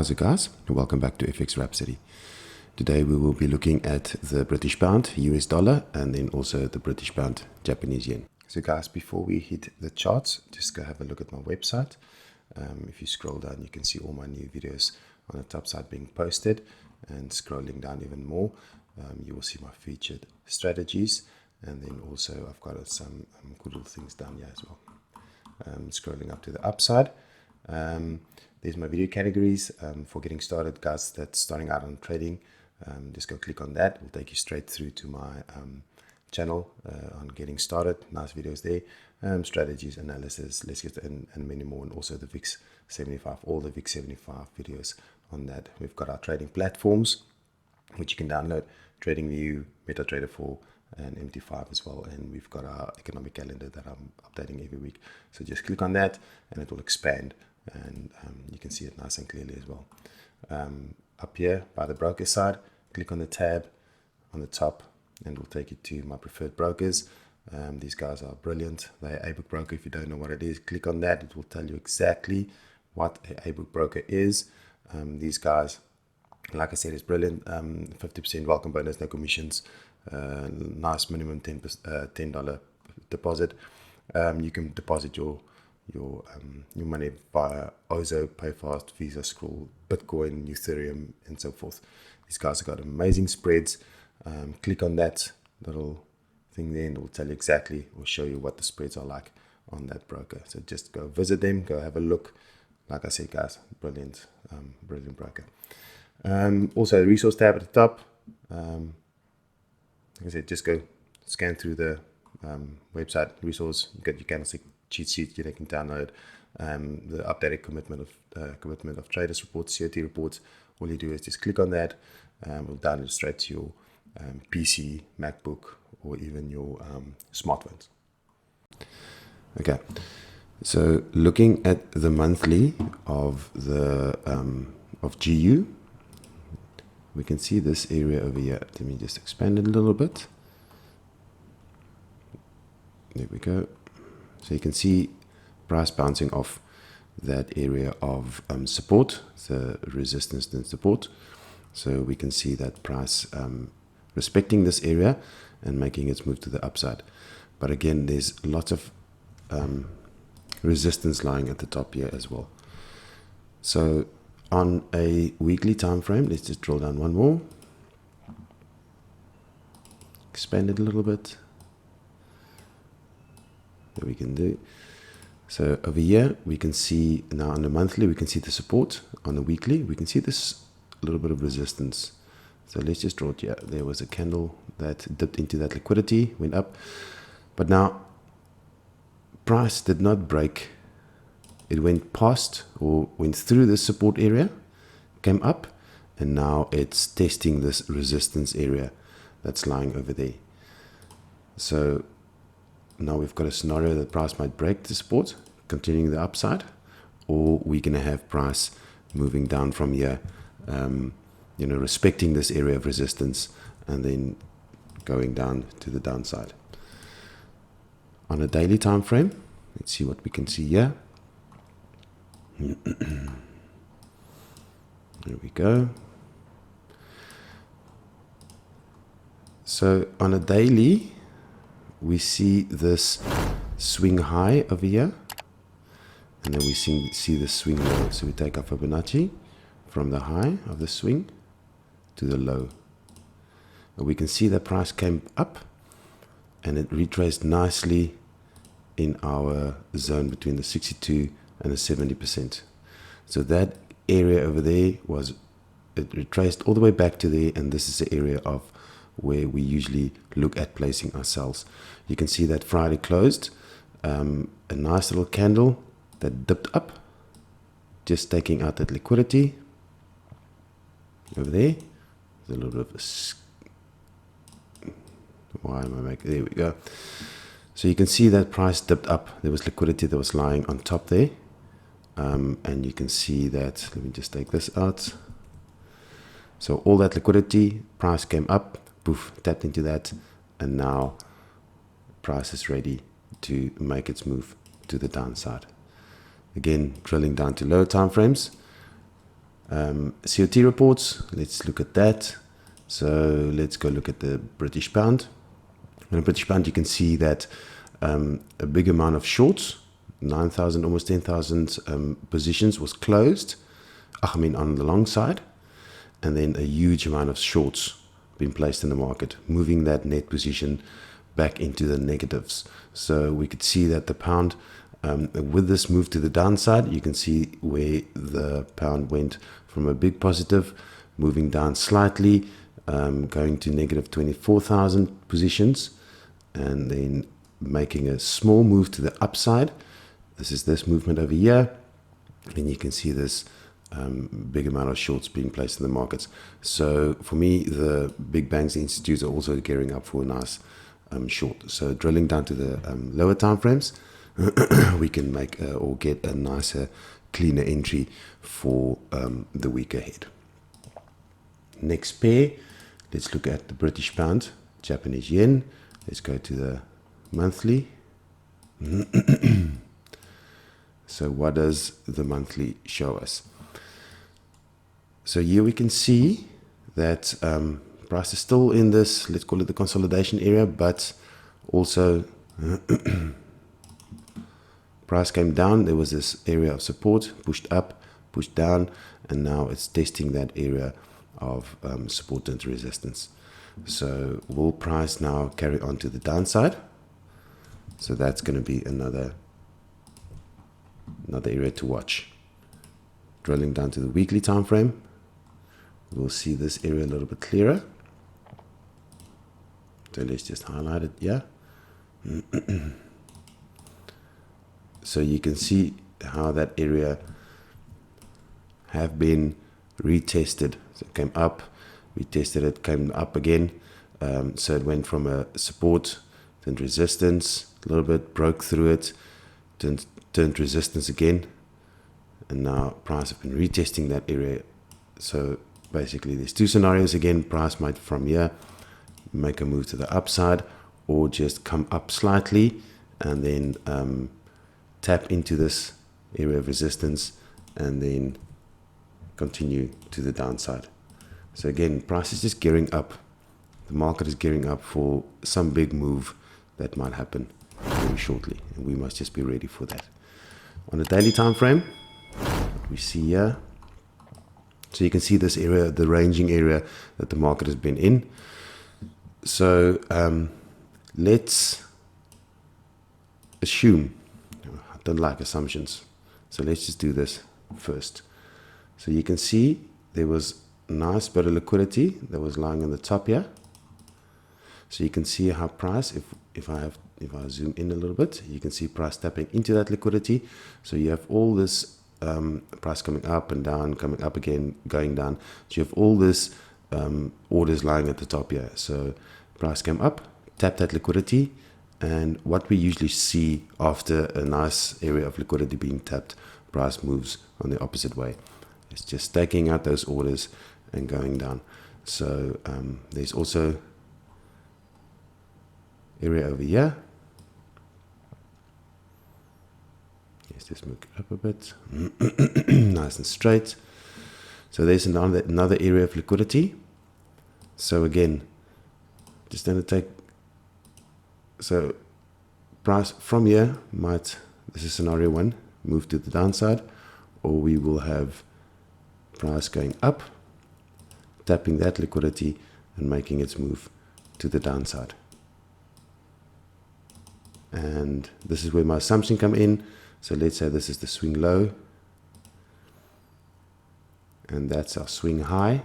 How's it, guys? Welcome back to FX Rhapsody. Today we will be looking at the British pound, US dollar, and then also the British pound, Japanese yen. So guys, before we hit the charts, just go have a look at my website. If you scroll down, you can see all my new videos on the top side being posted, and scrolling down even more, you will see my featured strategies, and then also I've got some good little things down here as well. Scrolling up to the upside, there's my video categories for getting started, guys that's starting out on trading. Just go click on that. It will take you straight through to my channel on getting started. Nice videos there, strategies, analysis, let's get and many more, and also the VIX 75, all the VIX 75 videos on that. We've got our trading platforms which you can download: TradingView, MetaTrader 4, and MT5 as well. And we've got our economic calendar that I'm updating every week. So just click on that and it will expand, and you can see it nice and clearly as well. Up here by the broker side, click on the tab on the top and it will take you to my preferred brokers. These guys are brilliant. They're a book broker. If you don't know what it is, click on that. It will tell you exactly what a book broker is. These guys, like I said, is brilliant. 50% welcome bonus, no commissions, nice minimum $10 deposit. You can deposit your money via Ozo, PayFast, Visa, Scroll, Bitcoin, Ethereum, and so forth. These guys have got amazing spreads. Click on that little thing there and it will tell you exactly, or show you what the spreads are like on that broker. So just go visit them, go have a look. Like I said, guys, brilliant, brilliant broker. Also the resource tab at the top. Like I said, just go scan through the website resource. You got your candlestick cheat sheet you can download, the updated commitment of traders reports, COT reports. All you do is just click on that, we'll download straight to your PC, MacBook, or even your smartphones. Okay, so looking at the monthly of the of GU, we can see this area over here. Let me just expand it a little bit. There we go. So you can see price bouncing off that area of support, the resistance and support. So we can see that price respecting this area and making its move to the upside. But again, there's lots of resistance lying at the top here as well. So on a weekly time frame, let's just draw down one more, expand it a little bit. That we can do. So over here we can see now on the monthly, we can see the support. On the weekly we can see this little bit of resistance. So let's just draw it here. There was a candle that dipped into that liquidity, went up, but now price did not break. It went past or went through this support area, came up, and now it's testing this resistance area that's lying over there. So now we've got a scenario that price might break the support, continuing the upside, or we're going to have price moving down from here, respecting this area of resistance and then going down to the downside. On a daily time frame, let's see what we can see here. There we go. So on a daily, we see this swing high over here, and then we see the swing low. So we take our Fibonacci from the high of the swing to the low. And we can see the price came up and it retraced nicely in our zone between the 62 and the 70%. So that area over there it retraced all the way back to there, and this is the area of where we usually look at placing ourselves. You can see that Friday closed a nice little candle that dipped up, just taking out that liquidity over there. There's a little bit of there we go. So you can see that price dipped up. There was liquidity that was lying on top there, and you can see that. Let me just take this out. So all that liquidity, price came up, poof, tapped into that, and now price is ready to make its move to the downside. Again, drilling down to lower time frames, COT reports, let's look at that. So let's go look at the British pound. In the British pound, you can see that a big amount of shorts, 9,000, almost 10,000 positions was closed. I mean, on the long side. And then a huge amount of shorts being placed in the market, moving that net position back into the negatives. So we could see that the pound, with this move to the downside, you can see where the pound went from a big positive, moving down slightly, going to negative 24,000 positions, and then making a small move to the upside. This is this movement over here, and you can see this big amount of shorts being placed in the markets. So for me, the big banks, the institutes are also gearing up for a nice short. So drilling down to the lower time frames, we can make or get a nicer, cleaner entry for the week ahead. Next pair, let's look at the British pound, Japanese yen. Let's go to the monthly. So what does the monthly show us? So here we can see that price is still in this, let's call it the consolidation area, but also price came down. There was this area of support, pushed up, pushed down, and now it's testing that area of support and resistance. So will price now carry on to the downside? So that's going to be another area to watch. Drilling down to the weekly time frame, we'll see this area a little bit clearer. So let's just highlight it here. So you can see how that area have been retested. So it came up, retested it, came up again. So it went from a support, then resistance, a little bit, broke through it, turned resistance again, and now price have been retesting that area. So basically there's two scenarios again. Price might from here make a move to the upside, or just come up slightly and then tap into this area of resistance and then continue to the downside. So again, price is just gearing up. The market is gearing up for some big move that might happen very shortly, and we must just be ready for that. On a daily time frame, we see here, so you can see this area, the ranging area that the market has been in. So let's assume, I don't like assumptions, so let's just do this first. So you can see there was a nice bit of liquidity that was lying on the top here. So you can see how price, if I zoom in a little bit, you can see price tapping into that liquidity. So you have all this price coming up and down, coming up again, going down. So you have all this orders lying at the top here. So price came up, tapped that liquidity, and what we usually see after a nice area of liquidity being tapped, price moves on the opposite way. It's just taking out those orders and going down. So there's also area over here. Let's just move it up a bit. Nice and straight. So there's another area of liquidity. So again, just going to take, so price from here might, this is scenario one, move to the downside, or we will have price going up, tapping that liquidity and making its move to the downside. And this is where my assumption come in. So let's say this is the swing low, and that's our swing high.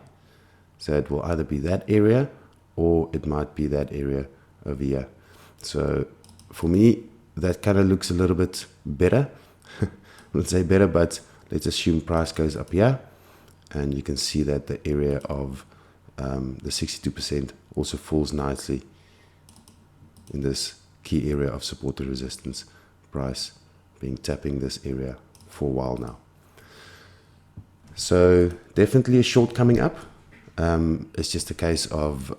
So it will either be that area, or it might be that area over here. So for me, that kind of looks a little bit better. I wouldn't say better, but let's assume price goes up here, and you can see that the area of the 62% also falls nicely in this key area of support and resistance. Price being tapping this area for a while now. So definitely a short coming up. It's just a case of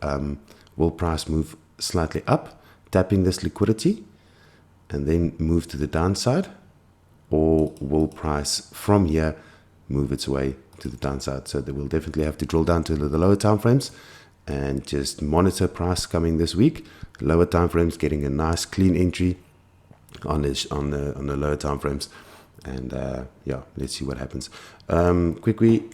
will price move slightly up, tapping this liquidity, and then move to the downside, or will price from here move its way to the downside. So they will definitely have to drill down to the lower time frames and just monitor price coming this week. Lower time frames getting a nice clean entry on the lower time frames, and yeah, let's see what happens. Quickly,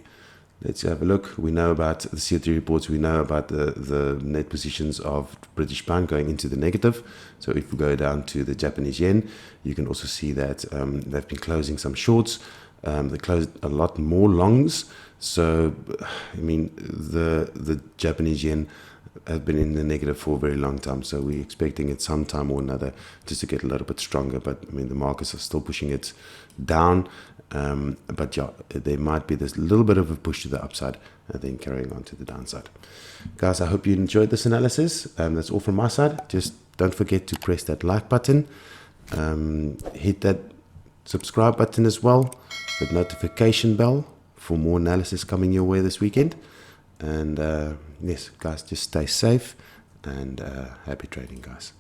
let's have a look. We know about the CO3 reports. We know about the net positions of British pound going into the negative. So if we go down to the Japanese yen, you can also see that they've been closing some shorts. They closed a lot more longs. So, I mean, the Japanese yen have been in the negative for a very long time. So we're expecting it sometime or another just to get a little bit stronger. But I mean, the markets are still pushing it down. But yeah, there might be this little bit of a push to the upside and then carrying on to the downside. Guys, I hope you enjoyed this analysis. That's all from my side. Just don't forget to press that like button. Hit that subscribe button as well, the notification bell for more analysis coming your way this weekend. And yes, guys, just stay safe and happy trading, guys.